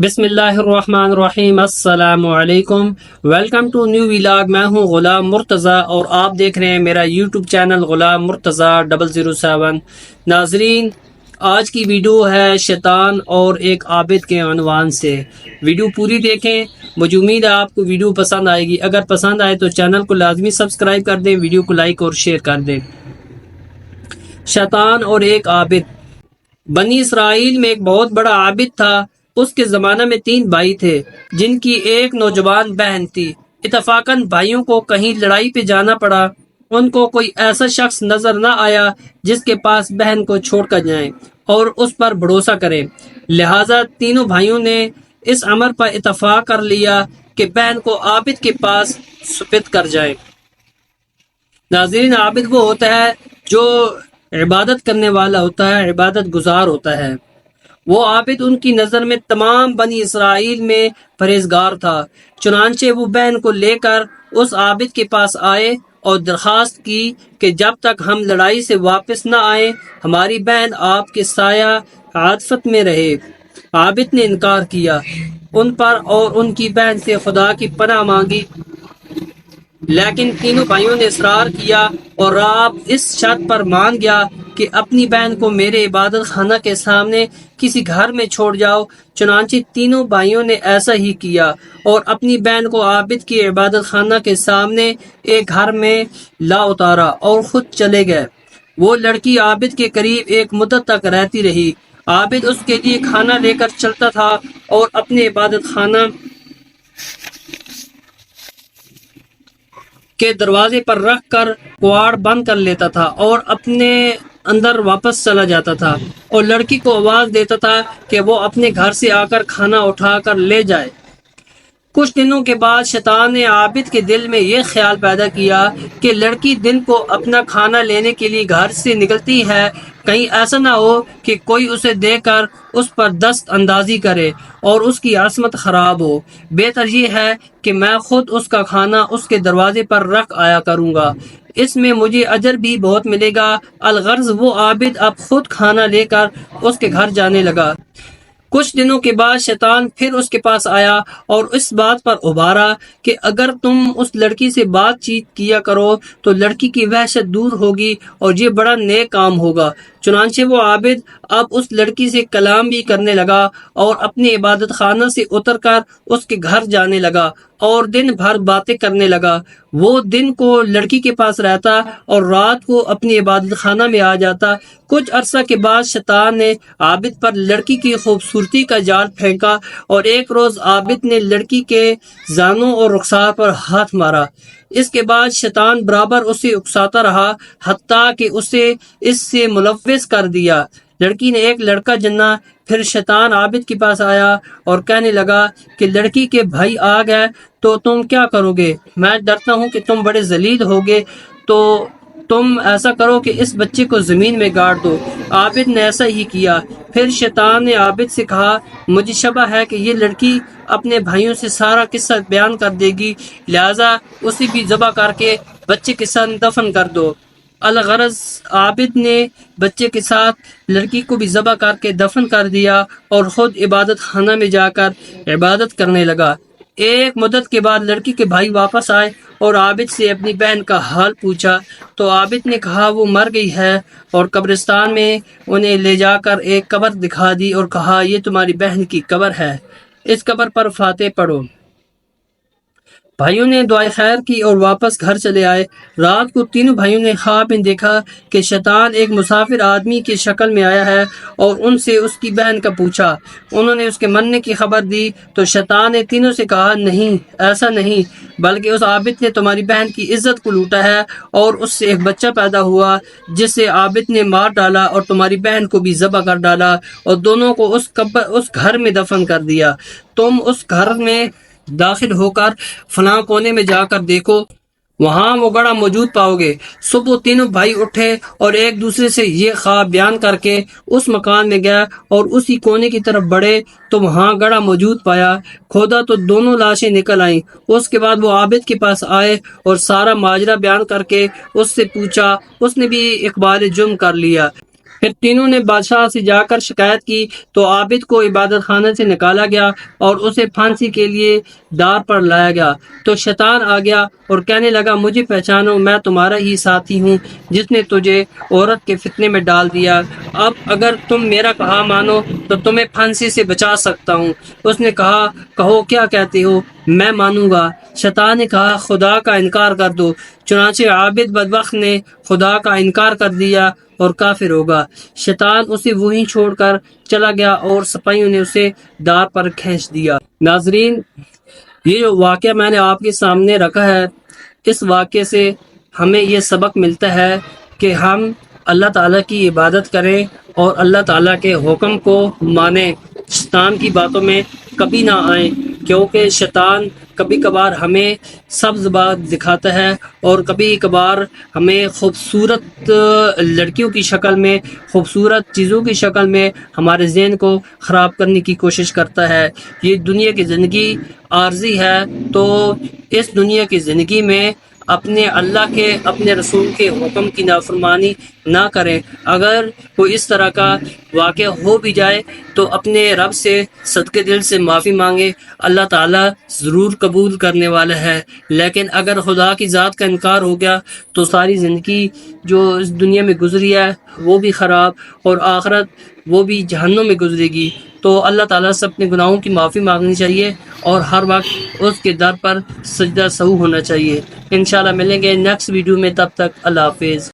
بسم اللہ الرحمن الرحیم۔ السلام علیکم، ویلکم ٹو نیو ولاگ۔ میں ہوں غلام مرتضیٰ اور آپ دیکھ رہے ہیں میرا یوٹیوب چینل غلام مرتضیٰ 007۔ ناظرین، آج کی ویڈیو ہے شیطان اور ایک عابد کے عنوان سے۔ ویڈیو پوری دیکھیں، مجھے امید ہے آپ کو ویڈیو پسند آئے گی۔ اگر پسند آئے تو چینل کو لازمی سبسکرائب کر دیں، ویڈیو کو لائک اور شیئر کر دیں۔ شیطان اور ایک عابد۔ بنی اسرائیل میں ایک بہت بڑا عابد تھا۔ اس کے زمانہ میں 3 بھائی تھے جن کی ایک نوجوان بہن تھی۔ اتفاقاً بھائیوں کو کہیں لڑائی پہ جانا پڑا۔ ان کو کوئی ایسا شخص نظر نہ آیا جس کے پاس بہن کو چھوڑ کر جائیں اور اس پر بھروسہ کرے، لہٰذا تینوں بھائیوں نے اس امر پر اتفاق کر لیا کہ بہن کو عابد کے پاس سپرد کر جائے۔ ناظرین، عابد وہ ہوتا ہے جو عبادت کرنے والا ہوتا ہے، عبادت گزار ہوتا ہے۔ وہ عابد ان کی نظر میں تمام بنی اسرائیل میں پرہیزگار تھا۔ چنانچہ وہ بہن کو لے کر اس عابد کے پاس آئے اور درخواست کی کہ جب تک ہم لڑائی سے واپس نہ آئیں ہماری بہن آپ کے سایہ عاطفت میں رہے۔ عابد نے انکار کیا، ان پر اور ان کی بہن سے خدا کی پناہ مانگی، لیکن تینوں بھائیوں نے اصرار کیا اور آپ اس شرط پر مان گیا کہ اپنی بہن کو میرے عبادت خانہ کے سامنے کسی گھر میں چھوڑ جاؤ۔ چنانچہ تینوں بھائیوں نے ایسا ہی کیا اور اپنی بہن کو عابد کی عبادت خانہ کے سامنے ایک گھر میں لا اتارا اور خود چلے گئے۔ وہ لڑکی عابد کے قریب ایک مدت تک رہتی رہی۔ عابد اس کے لیے کھانا لے کر چلتا تھا اور اپنے عبادت خانہ کے دروازے پر رکھ کر کواڑ بند کر لیتا تھا اور اپنے اندر واپس چلا جاتا تھا اور لڑکی کو آواز دیتا تھا کہ وہ اپنے گھر سے آ کر کھانا اٹھا کر لے جائے۔ کچھ دنوں کے بعد شیطان نے عابد کے دل میں یہ خیال پیدا کیا کہ لڑکی دن کو اپنا کھانا لینے کے لیے گھر سے نکلتی ہے، کہیں ایسا نہ ہو کہ کوئی اسے دیکھ کر اس پر دست اندازی کرے اور اس کی عصمت خراب ہو۔ بہتر یہ ہے کہ میں خود اس کا کھانا اس کے دروازے پر رکھ آیا کروں گا، اس میں مجھے اجر بھی بہت ملے گا۔ الغرض وہ عابد اب خود کھانا لے کر اس کے گھر جانے لگا۔ کچھ دنوں کے بعد شیطان پھر اس کے پاس آیا اور اس بات پر ابھارا کہ اگر تم اس لڑکی سے بات چیت کیا کرو تو لڑکی کی وحشت دور ہوگی اور یہ بڑا نیک کام ہوگا۔ چنانچہ وہ عابد اب اس لڑکی سے کلام بھی کرنے لگا اور اپنے عبادت خانہ سے اتر کر اس کے گھر جانے لگا اور دن بھر باتیں کرنے لگا۔ وہ دن کو لڑکی کے پاس رہتا اور رات کو اپنی عبادت خانہ میں آ جاتا۔ کچھ عرصہ کے بعد شیطان نے عابد پر لڑکی کی خوبصورتی کا جال پھینکا اور ایک روز عابد نے لڑکی کے زانوں اور رخسار پر ہاتھ مارا۔ اس کے بعد شیطان برابر اسے اکساتا رہا حتیٰ کہ اسے اس سے ملوث کر دیا۔ لڑکی نے ایک لڑکا جنا۔ پھر شیطان عابد کے پاس آیا اور کہنے لگا کہ لڑکی کے بھائی آ گئے تو تم کیا کرو گے؟ میں ڈرتا ہوں کہ تم بڑے ذلیل ہوگے، تو تم ایسا کرو کہ اس بچے کو زمین میں گاڑ دو۔ عابد نے ایسا ہی کیا۔ پھر شیطان نے عابد سے کہا، مجھے شبہ ہے کہ یہ لڑکی اپنے بھائیوں سے سارا قصہ بیان کر دے گی، لہٰذا اسے بھی ذبح کر کے بچے کے ساتھ دفن کر دو۔ الغرض عابد نے بچے کے ساتھ لڑکی کو بھی ذبح کر کے دفن کر دیا اور خود عبادت خانہ میں جا کر عبادت کرنے لگا۔ ایک مدت کے بعد لڑکی کے بھائی واپس آئے اور عابد سے اپنی بہن کا حال پوچھا تو عابد نے کہا وہ مر گئی ہے، اور قبرستان میں انہیں لے جا کر ایک قبر دکھا دی اور کہا یہ تمہاری بہن کی قبر ہے، اس قبر پر فاتحہ پڑھو۔ بھائیوں نے دعائے خیر کی اور واپس گھر چلے آئے۔ رات کو تینوں بھائیوں نے خواب میں دیکھا کہ شیطان ایک مسافر آدمی کی شکل میں آیا ہے اور ان سے اس کی بہن کا پوچھا۔ انہوں نے اس کے مرنے کی خبر دی تو شیطان نے تینوں سے کہا، نہیں، ایسا نہیں، بلکہ اس عابد نے تمہاری بہن کی عزت کو لوٹا ہے اور اس سے ایک بچہ پیدا ہوا جسے عابد نے مار ڈالا اور تمہاری بہن کو بھی ذبح کر ڈالا اور دونوں کو اس گھر میں دفن کر دیا۔ تم اس گھر میں داخل ہو کر فلاں کونے میں جا کر دیکھو، وہاں وہ گڑھا موجود پاؤ گے۔ صبح تینوں بھائی اٹھے اور ایک دوسرے سے یہ خواب بیان کر کے اس مکان میں گئے اور اسی کونے کی طرف بڑھے تو وہاں گڑھا موجود پایا۔ کھودا تو دونوں لاشیں نکل آئیں۔ اس کے بعد وہ عابد کے پاس آئے اور سارا ماجرا بیان کر کے اس سے پوچھا۔ اس نے بھی اقبال جم کر لیا۔ پھر تینوں نے بادشاہ سے جا کر شکایت کی تو عابد کو عبادت خانے سے نکالا گیا اور اسے پھانسی کے لیے دار پر لایا گیا۔ تو شیطان آ گیا اور کہنے لگا مجھے پہچانو، میں تمہارا ہی ساتھی ہوں جس نے تجھے عورت کے فتنے میں ڈال دیا۔ اب اگر تم میرا کہا مانو تو تمہیں پھانسی سے بچا سکتا ہوں۔ اس نے کہا کہو کیا کہتے ہو، میں مانوں گا۔ شیطان نے کہا خدا کا انکار کر دو۔ چنانچہ عابد بدبخت نے خدا کا انکار کر دیا اور کافر ہوگا۔ شیطان اسے وہیں چھوڑ کر چلا گیا اور سپاہیوں نے اسے دار پر کھینچ دیا۔ ناظرین، یہ جو واقعہ میں نے آپ کے سامنے رکھا ہے، اس واقعے سے ہمیں یہ سبق ملتا ہے کہ ہم اللہ تعالیٰ کی عبادت کریں اور اللہ تعالیٰ کے حکم کو مانیں، شیطان کی باتوں میں کبھی نہ آئیں، کیونکہ شیطان کبھی کبھار ہمیں سبز بات دکھاتا ہے اور کبھی کبھار ہمیں خوبصورت لڑکیوں کی شکل میں، خوبصورت چیزوں کی شکل میں ہمارے ذہن کو خراب کرنے کی کوشش کرتا ہے۔ یہ دنیا کی زندگی عارضی ہے، تو اس دنیا کی زندگی میں اپنے اللہ کے، اپنے رسول کے حکم کی نافرمانی نہ کریں۔ اگر کوئی اس طرح کا واقعہ ہو بھی جائے تو اپنے رب سے صدقے دل سے معافی مانگے، اللہ تعالیٰ ضرور قبول کرنے والا ہے۔ لیکن اگر خدا کی ذات کا انکار ہو گیا تو ساری زندگی جو اس دنیا میں گزری ہے وہ بھی خراب، اور آخرت وہ بھی جہنم میں گزرے گی۔ تو اللہ تعالیٰ سے اپنے گناہوں کی معافی مانگنی چاہیے اور ہر وقت اس کے در پر سجدہ سہو ہونا چاہیے۔ انشاءاللہ ملیں گے نیکسٹ ویڈیو میں، تب تک اللہ حافظ۔